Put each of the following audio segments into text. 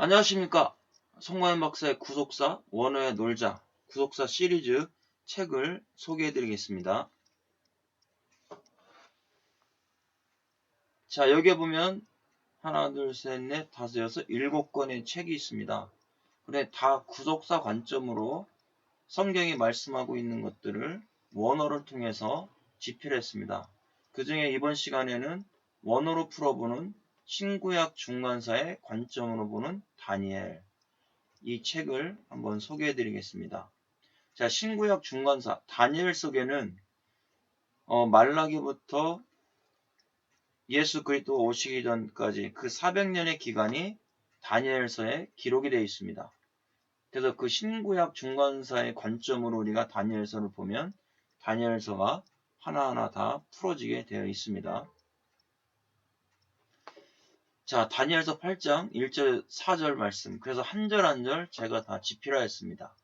안녕하십니까. 송가인 박사의 구속사 원어의 놀자 구속사 시리즈 책을 소개해 드리겠습니다. 자, 여기에 보면 하나, 둘, 셋, 넷, 다섯, 여섯, 일곱 권의 책이 있습니다. 그래, 다 구속사 관점으로 성경이 말씀하고 있는 것들을 원어를 통해서 집필했습니다. 그 중에 이번 시간에는 원어로 풀어보는 신구약 중간사의 관점으로 보는 다니엘, 이 책을 한번 소개해 드리겠습니다. 자, 신구약 중간사 다니엘 속에는 말라기부터 예수 그리스도 오시기 전까지 그 400년의 기간이 다니엘서에 기록이 되어 있습니다. 그래서 그 신구약 중간사의 관점으로 우리가 다니엘서를 보면 다니엘서가 하나하나 다 풀어지게 되어 있습니다. 자, 다니엘서 8장 1절 4절 말씀. 그래서 한 절 한 절 제가 다 집필하였습니다.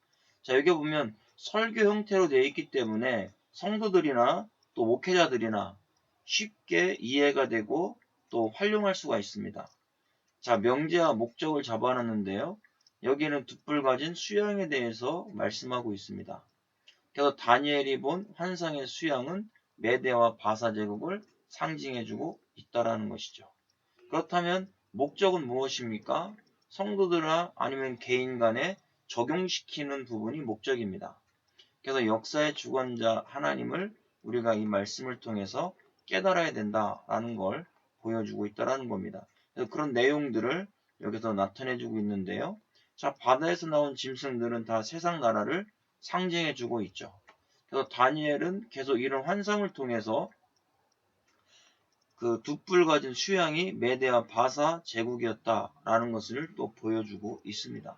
자, 여기 보면 설교 형태로 되어 있기 때문에 성도들이나 또 목회자들이나 쉽게 이해가 되고 또 활용할 수가 있습니다. 자, 명제와 목적을 잡아놨는데요. 여기는 둣불 가진 수양에 대해서 말씀하고 있습니다. 그래서 다니엘이 본 환상의 수양은 메대와 바사 제국을 상징해주고 있다라는 것이죠. 그렇다면 목적은 무엇입니까? 성도들이나 아니면 개인 간에 적용시키는 부분이 목적입니다. 그래서 역사의 주관자 하나님을 우리가 이 말씀을 통해서 깨달아야 된다라는 걸 보여주고 있다는 겁니다. 그래서 그런 내용들을 여기서 나타내주고 있는데요. 자, 바다에서 나온 짐승들은 다 세상 나라를 상징해주고 있죠. 그래서 다니엘은 계속 이런 환상을 통해서 그 둣불 가진 수양이 메대와 바사 제국이었다라는 것을 또 보여주고 있습니다.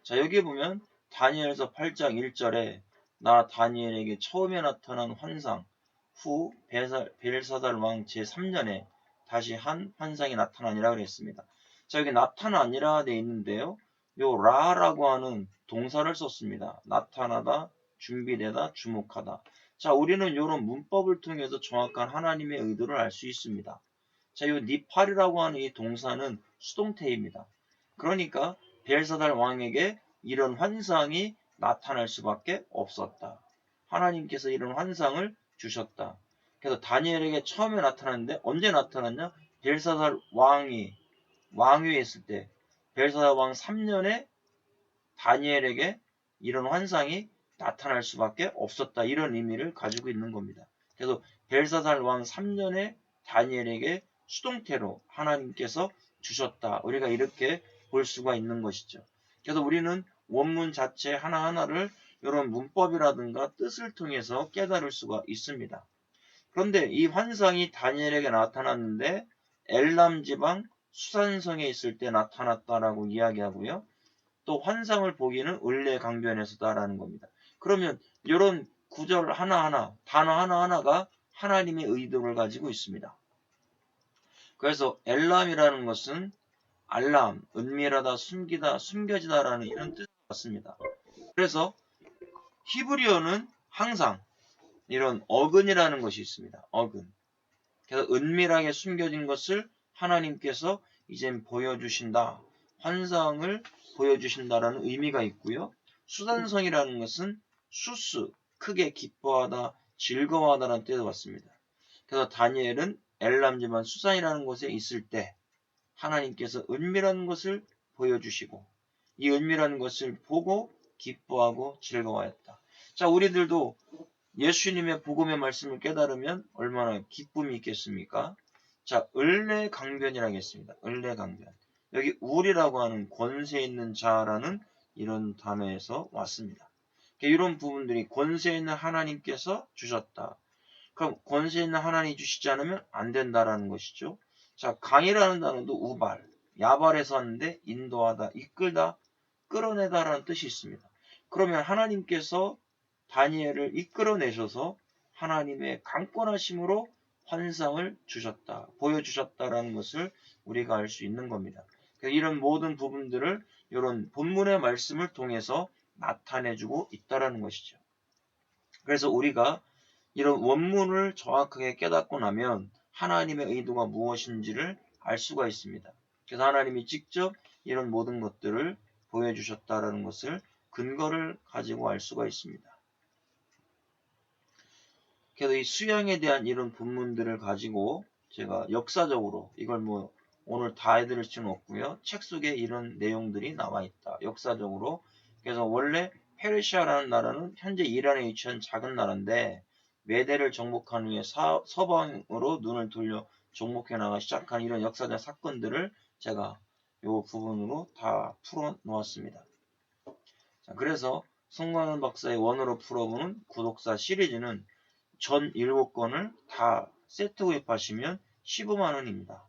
자, 여기 보면 다니엘서 8장 1절에 나 다니엘에게 처음에 나타난 환상 후 벨사달 왕 제3년에 다시 한 환상이 나타나니라 그랬습니다. 자, 여기 나타나니라 돼 있는데요. 요 라라고 하는 동사를 썼습니다. 나타나다, 준비되다, 주목하다. 자, 우리는 이런 문법을 통해서 정확한 하나님의 의도를 알 수 있습니다. 자, 요 니팔이라고 하는 이 동사는 수동태입니다. 그러니까 벨사달 왕에게 이런 환상이 나타날 수밖에 없었다. 하나님께서 이런 환상을 주셨다. 그래서 다니엘에게 처음에 나타났는데 언제 나타났냐? 벨사달 왕이 왕위에 있을 때 벨사달 왕 3년에 다니엘에게 이런 환상이 나타날 수밖에 없었다. 이런 의미를 가지고 있는 겁니다. 그래서 벨사살 왕 3년에 다니엘에게 수동태로 하나님께서 주셨다. 우리가 이렇게 볼 수가 있는 것이죠. 그래서 우리는 원문 자체 하나하나를 이런 문법이라든가 뜻을 통해서 깨달을 수가 있습니다. 그런데 이 환상이 다니엘에게 나타났는데 엘람 지방 수산성에 있을 때 나타났다라고 이야기하고요. 또 환상을 보기는 을레강변에서다라는 겁니다. 그러면 이런 구절 하나하나, 단어 하나하나가 하나님의 의도를 가지고 있습니다. 그래서 엘람이라는 것은 알람, 은밀하다, 숨기다, 숨겨지다라는 이런 뜻을 갖습니다. 그래서 히브리어는 항상 이런 어근이라는 것이 있습니다. 어근. 그래서 은밀하게 숨겨진 것을 하나님께서 이젠 보여주신다. 환상을 보여주신다라는 의미가 있고요. 수단성이라는 것은 수스, 크게 기뻐하다, 즐거워하다라는 뜻을 받습니다. 그래서 다니엘은 엘람 지방 수산이라는 곳에 있을 때 하나님께서 은밀한 것을 보여주시고 이 은밀한 것을 보고 기뻐하고 즐거워했다. 자, 우리들도 예수님의 복음의 말씀을 깨달으면 얼마나 기쁨이 있겠습니까? 자, 을레강변이라고 했습니다. 을레강변. 여기 울이라고 하는 권세 있는 자라는 이런 단어에서 왔습니다. 이런 부분들이 권세 있는 하나님께서 주셨다. 그럼 권세 있는 하나님이 주시지 않으면 안 된다라는 것이죠. 자, 강이라는 단어도 우발, 야발에서 왔는데 인도하다, 이끌다, 끌어내다라는 뜻이 있습니다. 그러면 하나님께서 다니엘을 이끌어내셔서 하나님의 강권하심으로 환상을 주셨다, 보여주셨다라는 것을 우리가 알 수 있는 겁니다. 이런 모든 부분들을 이런 본문의 말씀을 통해서 나타내주고 있다라는 것이죠. 그래서 우리가 이런 원문을 정확하게 깨닫고 나면 하나님의 의도가 무엇인지를 알 수가 있습니다. 그래서 하나님이 직접 이런 모든 것들을 보여주셨다라는 것을 근거를 가지고 알 수가 있습니다. 그래서 이 수양에 대한 이런 본문들을 가지고 제가 역사적으로 이걸 뭐 오늘 다 해드릴 수는 없고요. 책 속에 이런 내용들이 나와 있다. 역사적으로. 그래서 원래 페르시아라는 나라는 현재 이란에 위치한 작은 나라인데 메대를 정복한 후에 서방으로 눈을 돌려 정복해 나가 시작한 이런 역사적 사건들을 제가 이 부분으로 다 풀어 놓았습니다. 자, 그래서 송광현 박사의 원어로 풀어보는 구독사 시리즈는 전 7권을 다 세트 구입하시면 15만원입니다.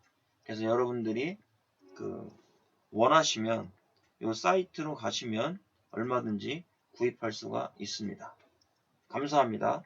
그래서 여러분들이 원하시면 이 사이트로 가시면 얼마든지 구입할 수가 있습니다. 감사합니다.